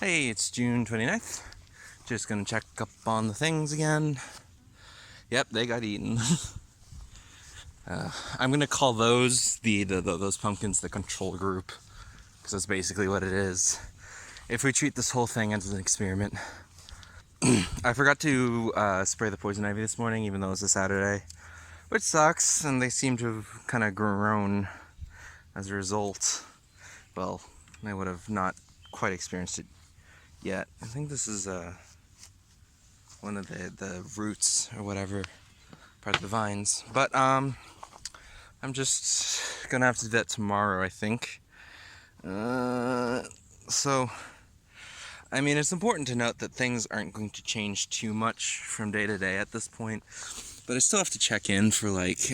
Hey, it's June 29th. Just gonna check up on the things again. Yep, they got eaten. I'm gonna call those those pumpkins the control group, because that's basically what it is. If we treat this whole thing as an experiment. I forgot to spray the poison ivy this morning, even though it was a Saturday, which sucks, and they seem to have kind of grown as a result. Well, I would have not quite experienced it yet. I think this is one of the roots or whatever, part of the vines. But I'm just gonna have to do that tomorrow, I think. So, I mean, it's important to note that things aren't going to change too much from day to day at this point. But I still have to check in for like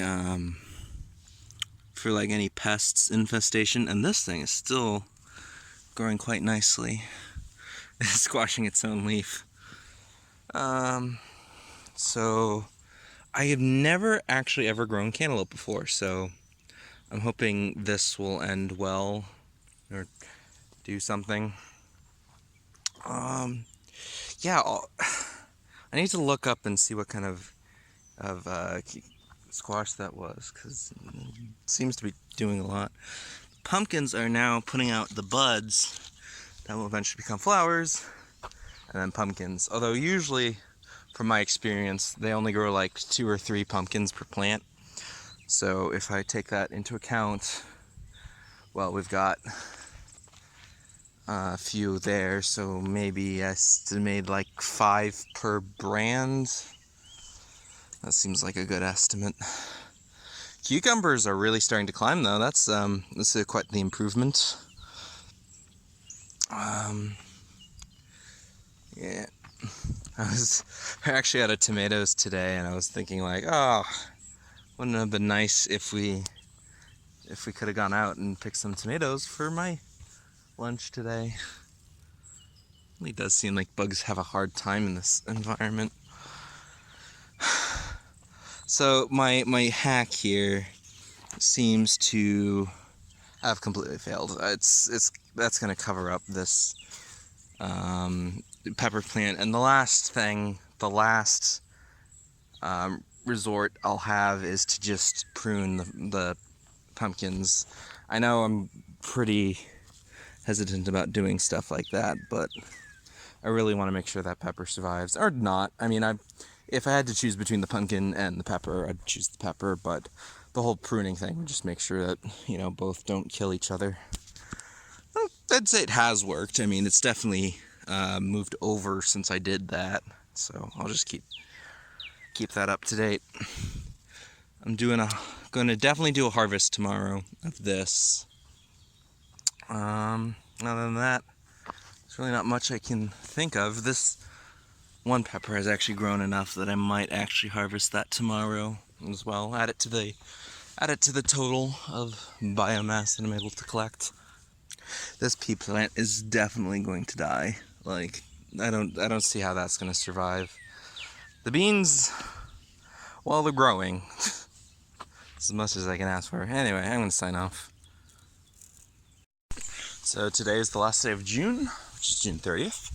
any pests infestation, and this thing is still growing quite nicely. It's squashing its own leaf. So I have never actually ever grown cantaloupe before, so I'm hoping this will end well or do something. Yeah, I need to look up and see what kind of squash that was, because it seems to be doing a lot. Pumpkins are now putting out the buds that will eventually become flowers, and then pumpkins. Although usually, from my experience, they only grow like 2 or 3 pumpkins per plant. So if I take that into account, well, we've got a few there, so maybe I estimate like 5 per brand. That seems like a good estimate. Cucumbers are really starting to climb, though. This is quite the improvement. Yeah, I actually out of tomatoes today, and I was thinking like, oh, wouldn't it have been nice if we could have gone out and picked some tomatoes for my lunch today. It really does seem like bugs have a hard time in this environment. So my hack here seems to have completely failed. That's gonna cover up this pepper plant, and the last resort I'll have is to just prune the pumpkins. I know I'm pretty hesitant about doing stuff like that, but I really want to make sure that pepper survives, or not. I mean, if I had to choose between the pumpkin and the pepper, I'd choose the pepper, but the whole pruning thing would just make sure that, both don't kill each other. I'd say it has worked. I mean, it's definitely moved over since I did that, so I'll just keep that up to date. I'm going to definitely do a harvest tomorrow of this. Other than that, there's really not much I can think of. This one pepper has actually grown enough that I might actually harvest that tomorrow as well. Add it to the total of biomass that I'm able to collect. This pea plant is definitely going to die. Like, I don't see how that's going to survive. The beans, well, they're growing. As much as I can ask for. Anyway, I'm going to sign off. So today is the last day of June, which is June 30th.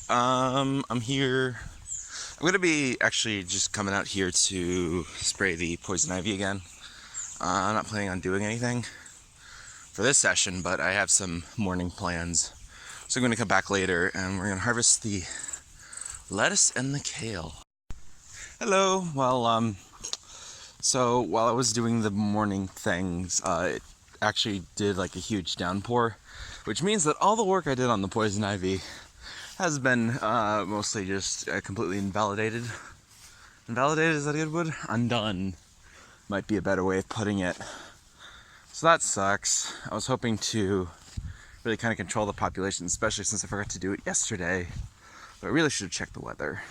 I'm here. I'm going to be actually just coming out here to spray the poison ivy again. I'm not planning on doing anything for this session, but I have some morning plans. So I'm going to come back later, and we're going to harvest the lettuce and the kale. Hello. Well, so while I was doing the morning things, it actually did like a huge downpour, which means that all the work I did on the poison ivy has been mostly just completely invalidated. Invalidated, is that a good word? Undone might be a better way of putting it. So that sucks. I was hoping to really kind of control the population, especially since I forgot to do it yesterday. But I really should have checked the weather.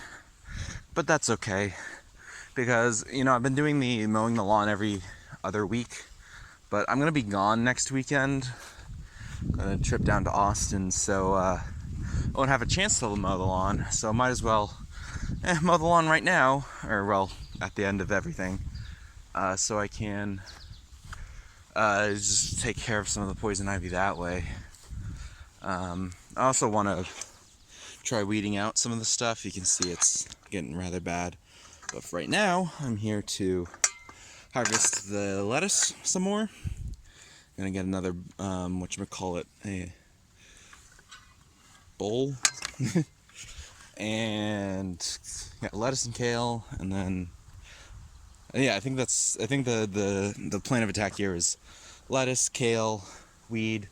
But that's okay, because, I've been doing the mowing the lawn every other week, but I'm going to be gone next weekend. I'm going to trip down to Austin, so I won't have a chance to mow the lawn, so I might as well mow the lawn right now, or, well, at the end of everything, so I can just take care of some of the poison ivy that way. I also want to try weeding out some of the stuff. You can see it's getting rather bad. But for right now, I'm here to harvest the lettuce some more. Gonna get another, whatchamacallit, a bowl. And yeah, lettuce and kale, and then yeah, I think the plan of attack here is lettuce, kale, weed,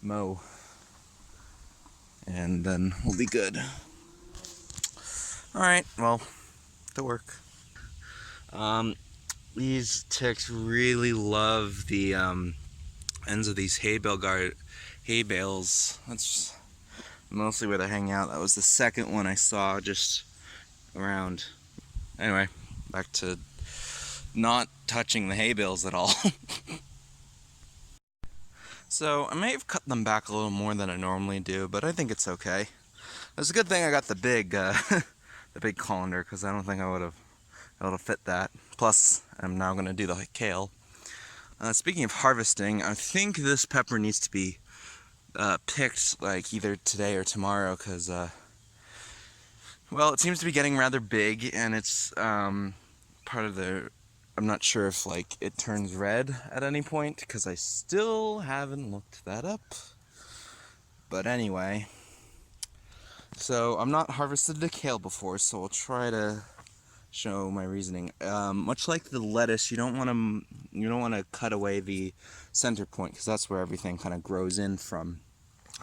mow, and then we'll be good. All right, well, to work. These ticks really love the ends of these hay bales. That's mostly where they hang out. That was the second one I saw just around. Anyway, back to not touching the hay bales at all. So I may have cut them back a little more than I normally do, but I think it's okay. It's a good thing I got the big the big colander, because I don't think I would have able to fit that. Plus, I'm now going to do the kale. Speaking of harvesting, I think this pepper needs to be picked like either today or tomorrow, because well, it seems to be getting rather big, and it's part of the, I'm not sure if like it turns red at any point, because I still haven't looked that up. But anyway, so I'm not harvested the kale before, so I'll try to show my reasoning. Much like the lettuce, you don't want to cut away the center point, because that's where everything kind of grows in from.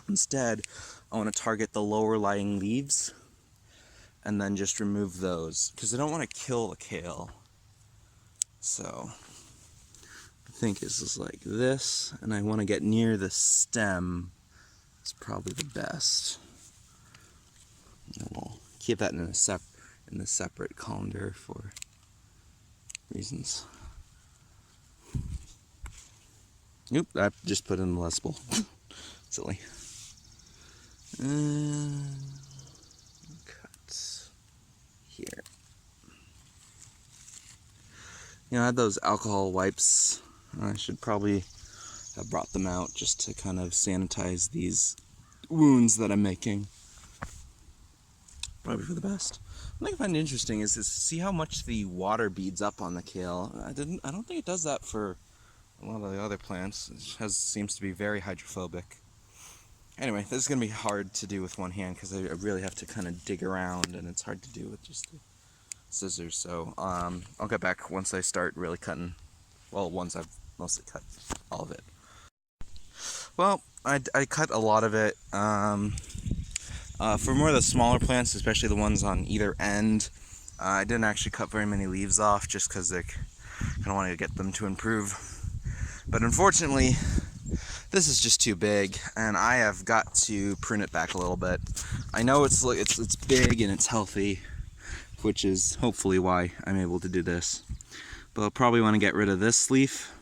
Instead, I want to target the lower lying leaves and then just remove those, because I don't want to kill the kale. So I think this is like this, and I want to get near the stem. It's probably the best. And we'll keep that in a separate colander for reasons. Nope, I just put in the lessable. Silly. Cut here. You know, I had those alcohol wipes. I should probably have brought them out just to kind of sanitize these wounds that I'm making. Probably for the best. One thing I find interesting is to see how much the water beads up on the kale. I don't think it does that for a lot of the other plants. It seems to be very hydrophobic. Anyway, this is going to be hard to do with one hand, because I really have to kind of dig around, and it's hard to do with just the scissors. So I'll get back once I start really cutting. Well, once I've mostly cut all of it. Well, I cut a lot of it. For more of the smaller plants, especially the ones on either end, I didn't actually cut very many leaves off, just because I kind of wanted to get them to improve. But unfortunately, this is just too big, and I have got to prune it back a little bit. I know it's big and it's healthy, which is hopefully why I'm able to do this. But I'll probably want to get rid of this leaf,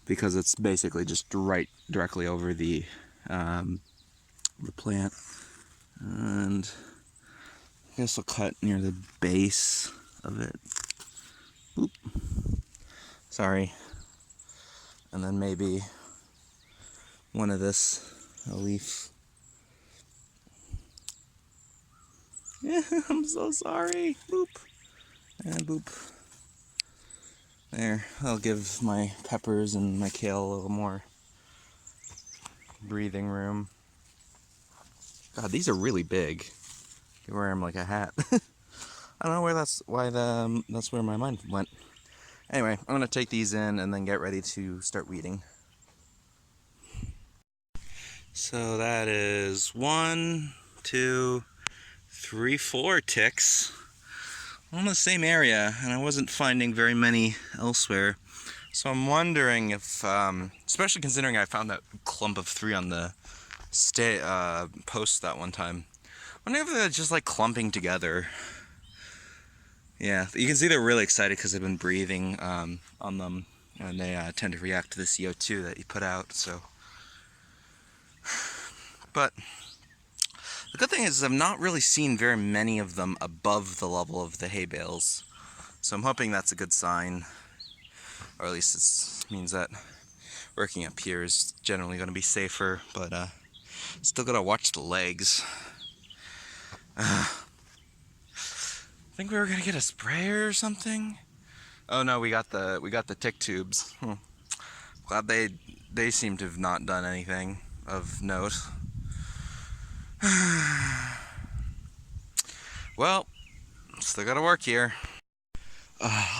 because it's basically just directly over the plant. And I guess I'll cut near the base of it. Oop. Sorry. And then maybe one of this, a leaf. Yeah, I'm so sorry. Boop. And boop. There, I'll give my peppers and my kale a little more breathing room. God, these are really big. You wear them like a hat. I don't know that's where my mind went. Anyway, I'm gonna take these in and then get ready to start weeding. So that is 1, 2, 3, 4 ticks on the same area, and I wasn't finding very many elsewhere. So I'm wondering if, especially considering I found that clump of 3 on the post that one time, I wonder if they're just like clumping together. Yeah, you can see they're really excited because they've been breathing on them, and they tend to react to the CO2 that you put out. So, but the good thing is I've not really seen very many of them above the level of the hay bales. So I'm hoping that's a good sign, or at least it means that working up here is generally going to be safer. But Still gotta watch the legs. I think we were gonna get a sprayer or something. Oh no, we got the tick tubes. Glad they seem to have not done anything of note. Well, still gotta work here.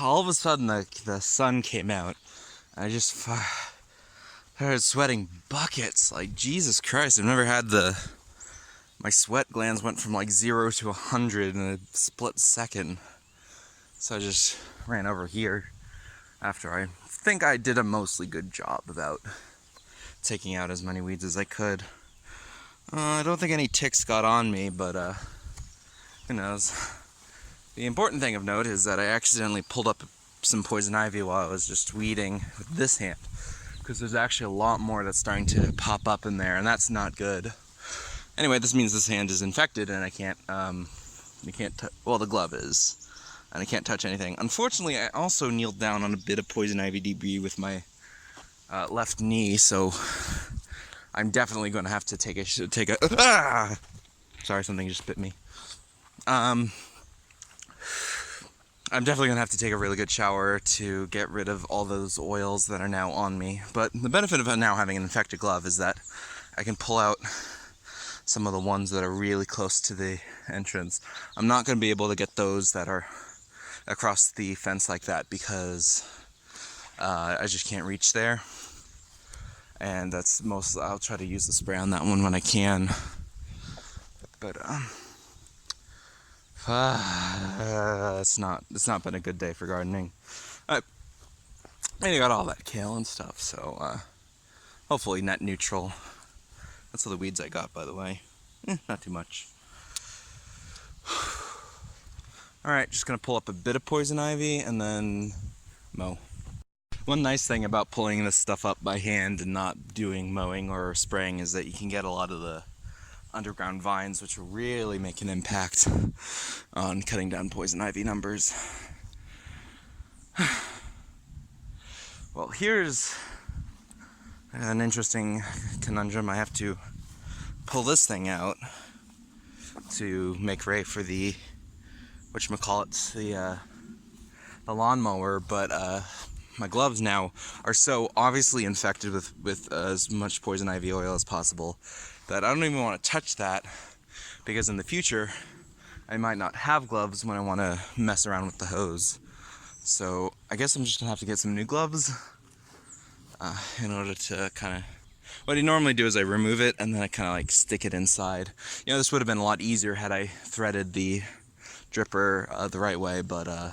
All of a sudden the sun came out. I just started sweating buckets. Like, Jesus Christ, I've never had my sweat glands went from like 0 to 100 in a split second. So I just ran over here after I think I did a mostly good job about taking out as many weeds as I could. I don't think any ticks got on me, but who knows. The important thing of note is that I accidentally pulled up some poison ivy while I was just weeding with this hand, because there's actually a lot more that's starting to pop up in there, and that's not good. Anyway, this means this hand is infected, and I can't, well, the glove is, and I can't touch anything. Unfortunately, I also kneeled down on a bit of poison ivy debris with my left knee, so I'm definitely going to have to take a sorry, something just bit me. I'm definitely going to have to take a really good shower to get rid of all those oils that are now on me. But the benefit of now having an infected glove is that I can pull out some of the ones that are really close to the entrance. I'm not going to be able to get those that are across the fence like that because I just can't reach there. And that's I'll try to use the spray on that one when I can. But it's not been a good day for gardening. I got all that kale and stuff, so hopefully net neutral. That's all the weeds I got, by the way. Not too much. Alright, just gonna pull up a bit of poison ivy and then mow. One nice thing about pulling this stuff up by hand and not doing mowing or spraying is that you can get a lot of the underground vines, which will really make an impact on cutting down poison ivy numbers. Well, here's an interesting conundrum. I have to pull this thing out to make way for the the lawnmower, but my gloves now are so obviously infected with as much poison ivy oil as possible that I don't even want to touch that, because in the future I might not have gloves when I want to mess around with the hose. So I guess I'm just gonna have to get some new gloves in order to kind of, what I normally do is I remove it and then I kind of like stick it inside. You know, this would have been a lot easier had I threaded the dripper the right way, but I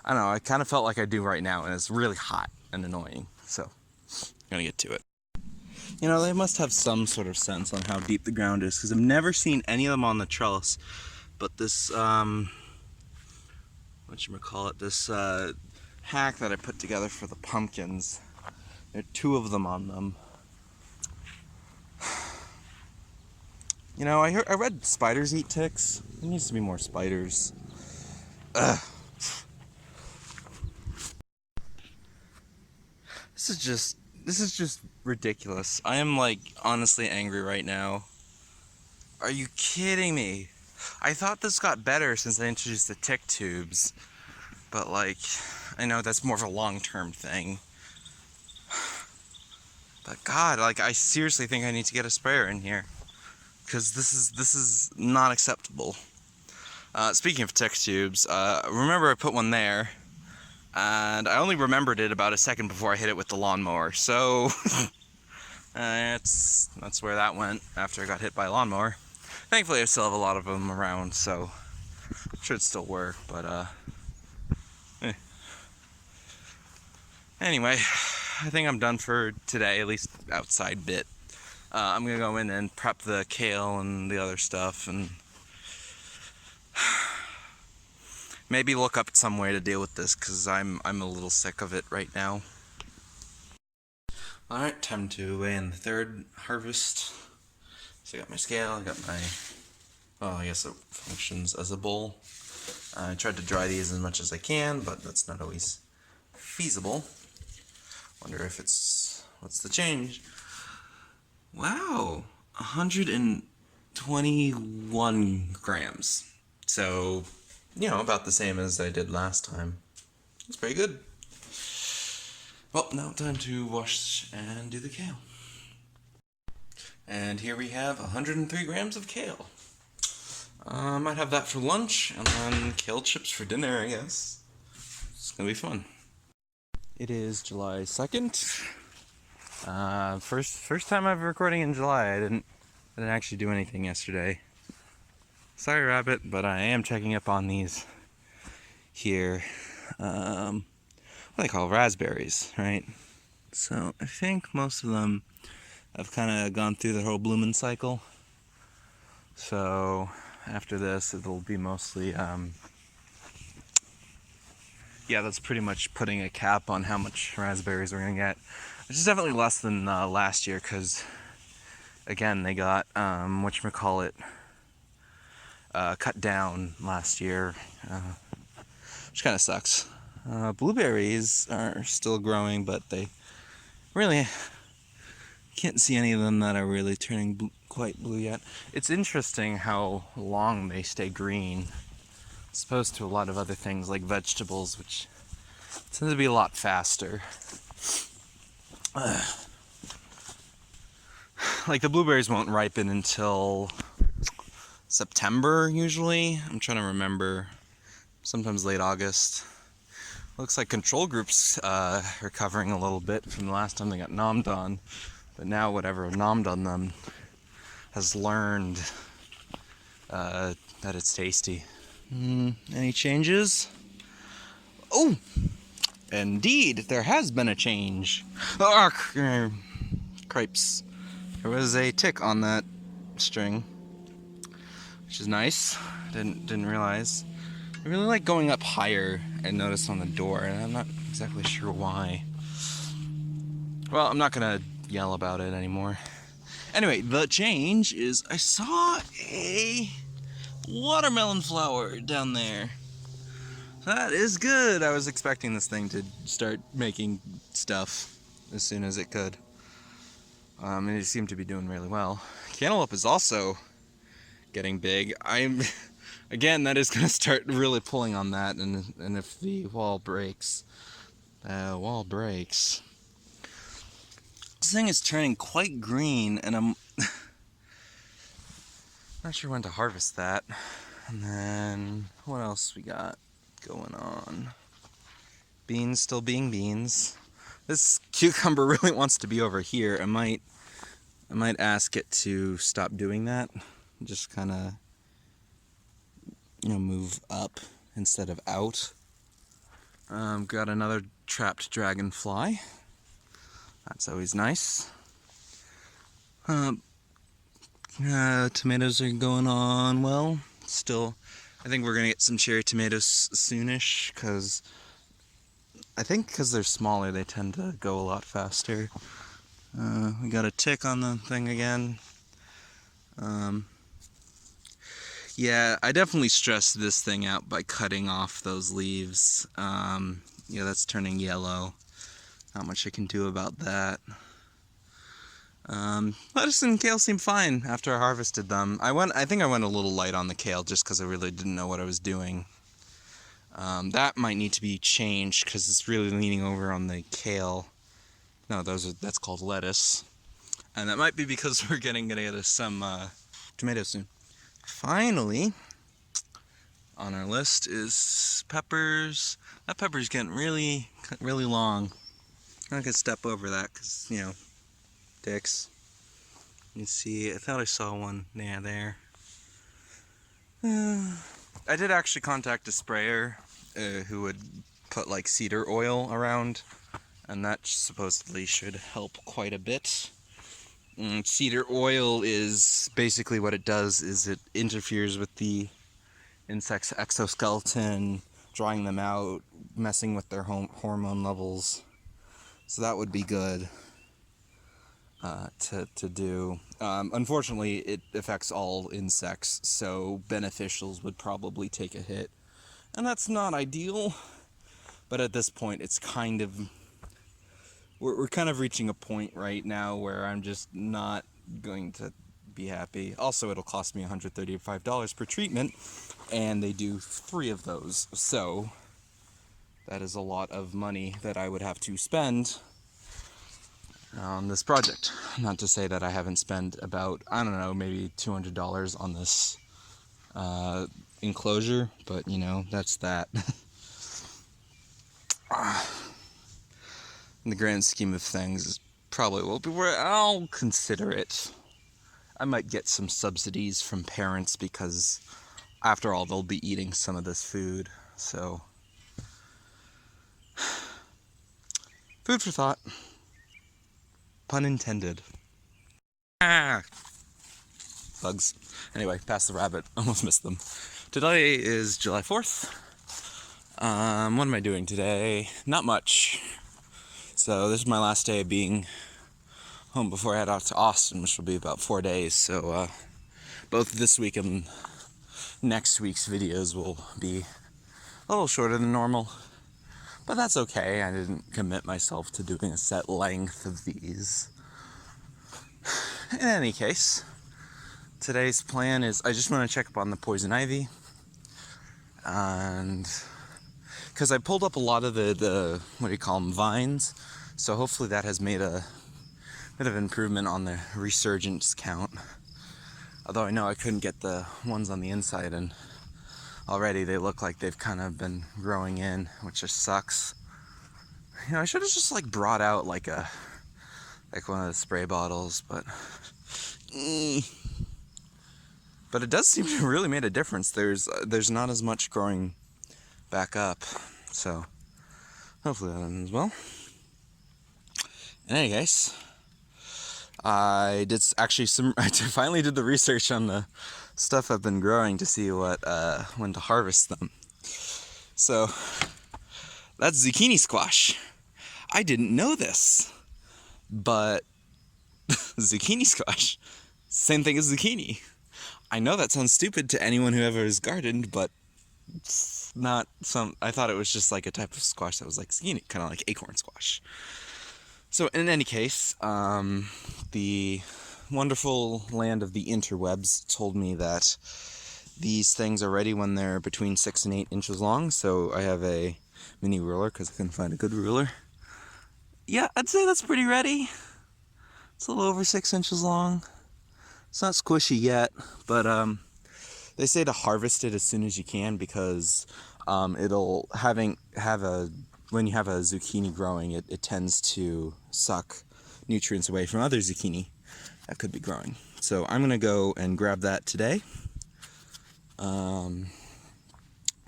don't know, I kind of felt like I do right now, and it's really hot and annoying, so I'm gonna get to it. You know, they must have some sort of sense on how deep the ground is, because I've never seen any of them on the trellis, but this, this hack that I put together for the pumpkins, there are 2 of them on them. You know, I read spiders eat ticks. There needs to be more spiders. Ugh. This is just ridiculous. I am like honestly angry right now. Are you kidding me? I thought this got better since I introduced the tick tubes, but like, I know that's more of a long-term thing. But God, like, I seriously think I need to get a sprayer in here, because this is not acceptable. Speaking of tick tubes, remember I put one there, and I only remembered it about a second before I hit it with the lawnmower, so that's where that went after I got hit by a lawnmower. Thankfully I still have a lot of them around, so should still work, but Anyway, I think I'm done for today, at least outside bit. I'm gonna go in and prep the kale and the other stuff, and maybe look up some way to deal with this, because I'm a little sick of it right now. Alright, time to weigh in the third harvest. So I got my scale, I got my, well, I guess it functions as a bowl. I tried to dry these as much as I can, but that's not always feasible. Wonder if what's the change? Wow, 121 grams. So, about the same as I did last time. It's pretty good. Well, now time to wash and do the kale. And here we have 103 grams of kale. I might have that for lunch, and then kale chips for dinner, I guess. It's gonna be fun. It is July 2nd. First time I'm recording in July. I didn't actually do anything yesterday. Sorry, Rabbit, but I am checking up on these here. What they call raspberries, right? So I think most of them have kind of gone through the whole blooming cycle. So after this, it'll be mostly, that's pretty much putting a cap on how much raspberries we're gonna get, which is definitely less than last year, because again, they got whatchamacallit, cut down last year, which kind of sucks. Blueberries are still growing, but they really can't see any of them that are really turning quite blue yet. It's interesting how long they stay green, as opposed to a lot of other things like vegetables, which tend to be a lot faster. Like the blueberries won't ripen until September usually. I'm trying to remember. Sometimes late August. Looks like control groups are recovering a little bit from the last time they got nommed on. But now whatever nommed on them has learned that it's tasty. Any changes? Oh! Indeed, there has been a change. Cripes. There was a tick on that string, which is nice. Didn't realize. I really like going up higher, I noticed on the door, and I'm not exactly sure why. Well, I'm not gonna yell about it anymore. Anyway, the change is I saw a watermelon flower down there. That is good. I was expecting this thing to start making stuff as soon as it could. And it seemed to be doing really well. Cantaloupe is also getting big. Again, that is going to start really pulling on that, and if the wall breaks, this thing is turning quite green, and I'm not sure when to harvest that. And then, what else we got going on? Beans still being beans. This cucumber really wants to be over here. I might ask it to stop doing that. Just kind of, move up instead of out. Got another trapped dragonfly. That's always nice. Tomatoes are going on well. Still, I think we're gonna get some cherry tomatoes soonish, because they're smaller, they tend to go a lot faster. We got a tick on the thing again. Yeah, I definitely stressed this thing out by cutting off those leaves. That's turning yellow. Not much I can do about that. Lettuce and kale seem fine after I harvested them. I think I went a little light on the kale just because I really didn't know what I was doing. That might need to be changed because it's really leaning over on the kale. No, that's called lettuce. And that might be because we're gonna get some tomatoes soon. Finally, on our list is peppers. That pepper's getting really, really long. I'm not gonna step over that because, dicks. You can see, I thought I saw one there. I did actually contact a sprayer who would put like cedar oil around, and that supposedly should help quite a bit. Cedar oil is basically what it does is it interferes with the insect's exoskeleton, drying them out, messing with their hormone levels. So that would be good to do. Unfortunately, it affects all insects, so beneficials would probably take a hit. And that's not ideal, but at this point it's kind of... We're kind of reaching a point right now where I'm just not going to be happy. Also, it'll cost me $135 per treatment, and they do 3 of those. So that is a lot of money that I would have to spend on this project. Not to say that I haven't spent about, I don't know, maybe $200 on this enclosure, but you know, that's that. In the grand scheme of things, probably will be where I'll consider it. I might get some subsidies from parents because, after all, they'll be eating some of this food. So, food for thought. Pun intended. Ah! Bugs. Anyway, past the rabbit. Almost missed them. Today is July 4th. What am I doing today? Not much. So this is my last day of being home before I head out to Austin, which will be about 4 days. So both this week and next week's videos will be a little shorter than normal. But that's okay. I didn't commit myself to doing a set length of these. In any case, today's plan is I just want to check up on the poison ivy. And because I pulled up a lot of the what do you call them, vines. So hopefully that has made a bit of improvement on the resurgence count. Although I know I couldn't get the ones on the inside, and already they look like they've kind of been growing in, which just sucks. You know, I should have just like brought out like one of the spray bottles, but it does seem to really made a difference. There's not as much growing back up, so hopefully that ends well. In any case, I finally did the research on the stuff I've been growing to see when to harvest them. So that's zucchini squash. I didn't know this, but zucchini squash, same thing as zucchini. I know that sounds stupid to anyone who ever has gardened, but it's not I thought it was just like a type of squash that was like zucchini, kind of like acorn squash. So in any case, the wonderful land of the interwebs told me that these things are ready when they're between 6 and 8 inches long. So I have a mini ruler because I couldn't find a good ruler. Yeah, I'd say that's pretty ready. It's a little over 6 inches long. It's not squishy yet, but they say to harvest it as soon as you can because it'll when you have a zucchini growing, it tends to suck nutrients away from other zucchini that could be growing. So I'm gonna go and grab that today.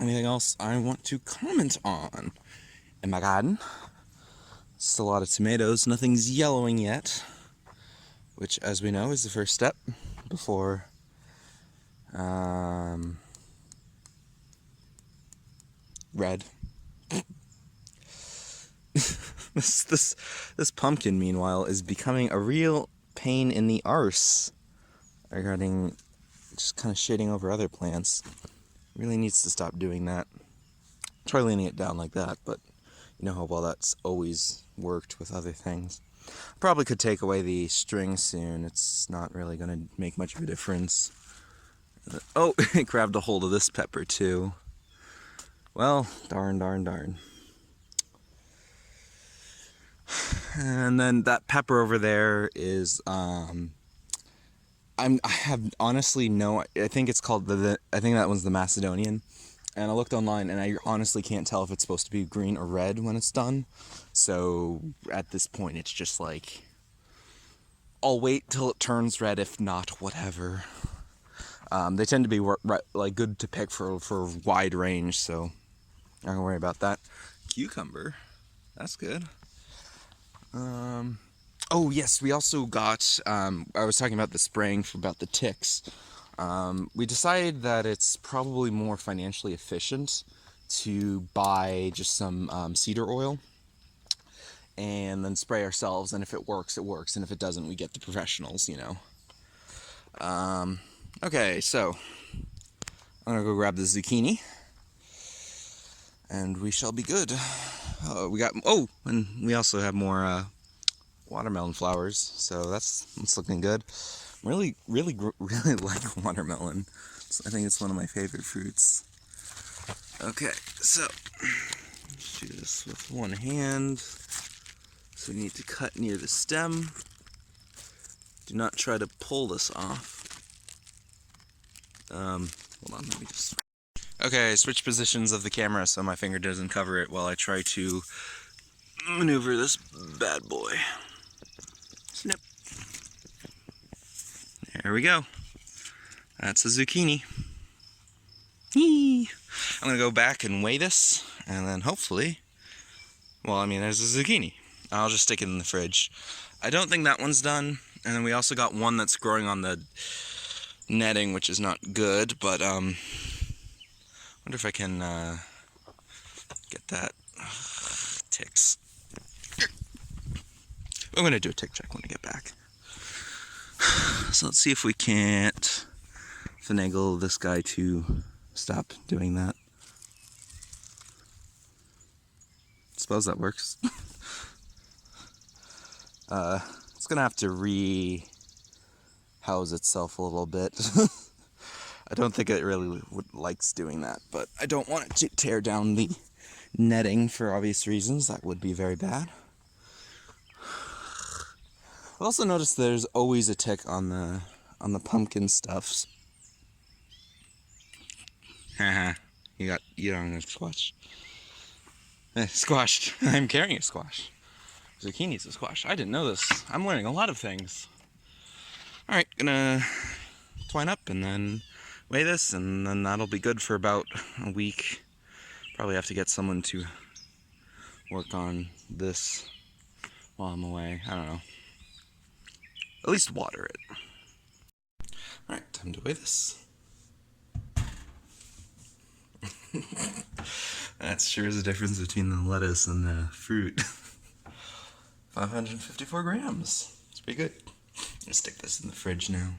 Anything else I want to comment on in my garden? Just a lot of tomatoes. Nothing's yellowing yet, which, as we know, is the first step before red. This pumpkin, meanwhile, is becoming a real pain in the arse regarding just kind of shading over other plants. Really needs to stop doing that. Try leaning it down like that, but you know how well that's always worked with other things. Probably could take away the string soon. It's not really going to make much of a difference. Oh, it grabbed a hold of this pepper too. Well, darn. And then that pepper over there is I have honestly I think it's called I think that one's the Macedonian. And I looked online and I honestly can't tell if it's supposed to be green or red when it's done. So at this point it's just like I'll wait till it turns red, if not whatever. They tend to be like good to pick for a wide range, so not gonna worry about that. Cucumber, that's good. Oh yes, we also got, I was talking about the spraying about the ticks. We decided that it's probably more financially efficient to buy just some cedar oil and then spray ourselves, and if it works, it works, and if it doesn't, we get the professionals, you know. Okay, so I'm gonna go grab the zucchini and we shall be good. And we also have more watermelon flowers, so that's looking good. Really like watermelon. I think it's one of my favorite fruits. Okay, so let's do this with one hand. So we need to cut near the stem. Do not try to pull this off. Hold on, let me just... Okay, switch positions of the camera so my finger doesn't cover it while I try to maneuver this bad boy. Snip. There we go. That's a zucchini. Yee. I'm gonna go back and weigh this, and then hopefully, well, I mean, there's a zucchini. I'll just stick it in the fridge. I don't think that one's done, and then we also got one that's growing on the netting, which is not good, but wonder if I can get that. Ticks. I'm gonna do a tick check when I get back. So let's see if we can't finagle this guy to stop doing that. Suppose that works. It's gonna have to re-house itself a little bit. I don't think it really likes doing that, but I don't want it to tear down the netting for obvious reasons. That would be very bad. I've also noticed there's always a tick on the pumpkin stuffs. Haha, you don't have squash. Squashed. I'm carrying a squash. Zucchini's a squash. I didn't know this. I'm learning a lot of things. Alright, gonna twine up and then weigh this, and then that'll be good for about a week. Probably have to get someone to work on this while I'm away. I don't know. At least water it. Alright, time to weigh this. That sure is a difference between the lettuce and the fruit. 554 grams. It's pretty good. I'm gonna stick this in the fridge now.